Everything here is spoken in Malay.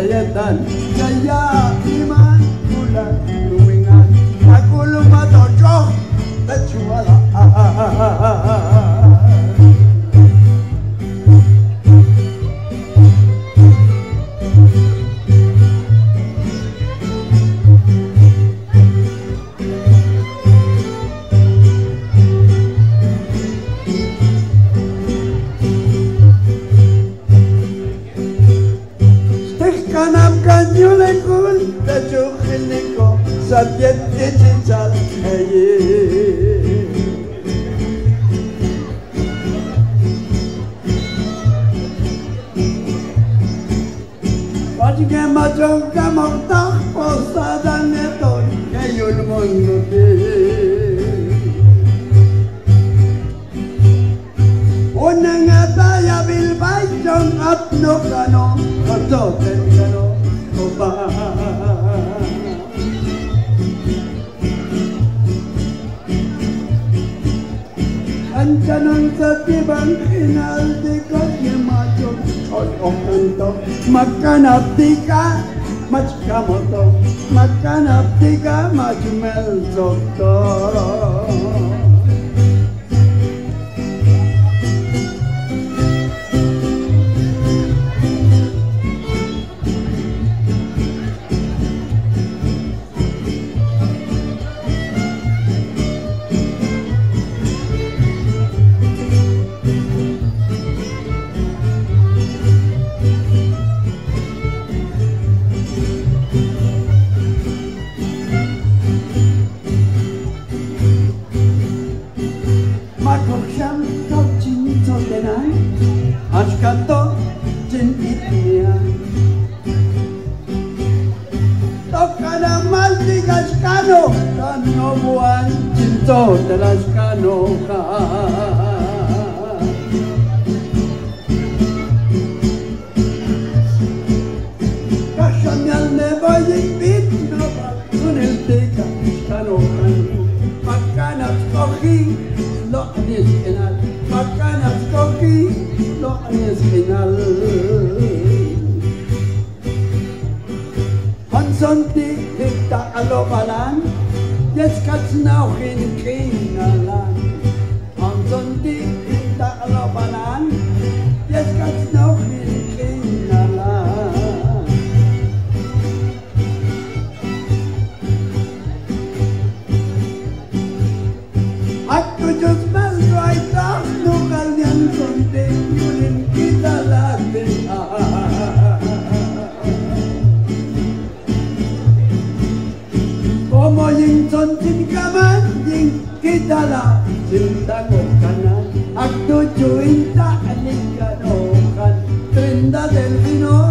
kayatan kaya iman bulan lumingan aku lumatojo tajuala Sabiet digital Pati ke majong kamokta posada neton kayul mongote Unang ataya bilbay jong apno kano kototen kano oba Ancanon sa tibang inaldi ko Yemacho Okanto Makanapti ka Machkamoto Makanapti ka Machmelzokto Ashkato Jinitnia Tocada Malti Gascano Cano Buan Chinto de las Cano Cachamial ne voy invit no va con el teca Cano Macana Coji Lo anis enal Macana Coji Lo anis enal Hansonti hita alobalan Yes kats now in kinalan Hansonti hita alobalan Yes kats now in kinalan Aku just bel right off no kalian sonte yulin kita lagi Como yung sontin kaman yung kita la cinta ko kanan Aku cuinta alikanokan Tino Delfin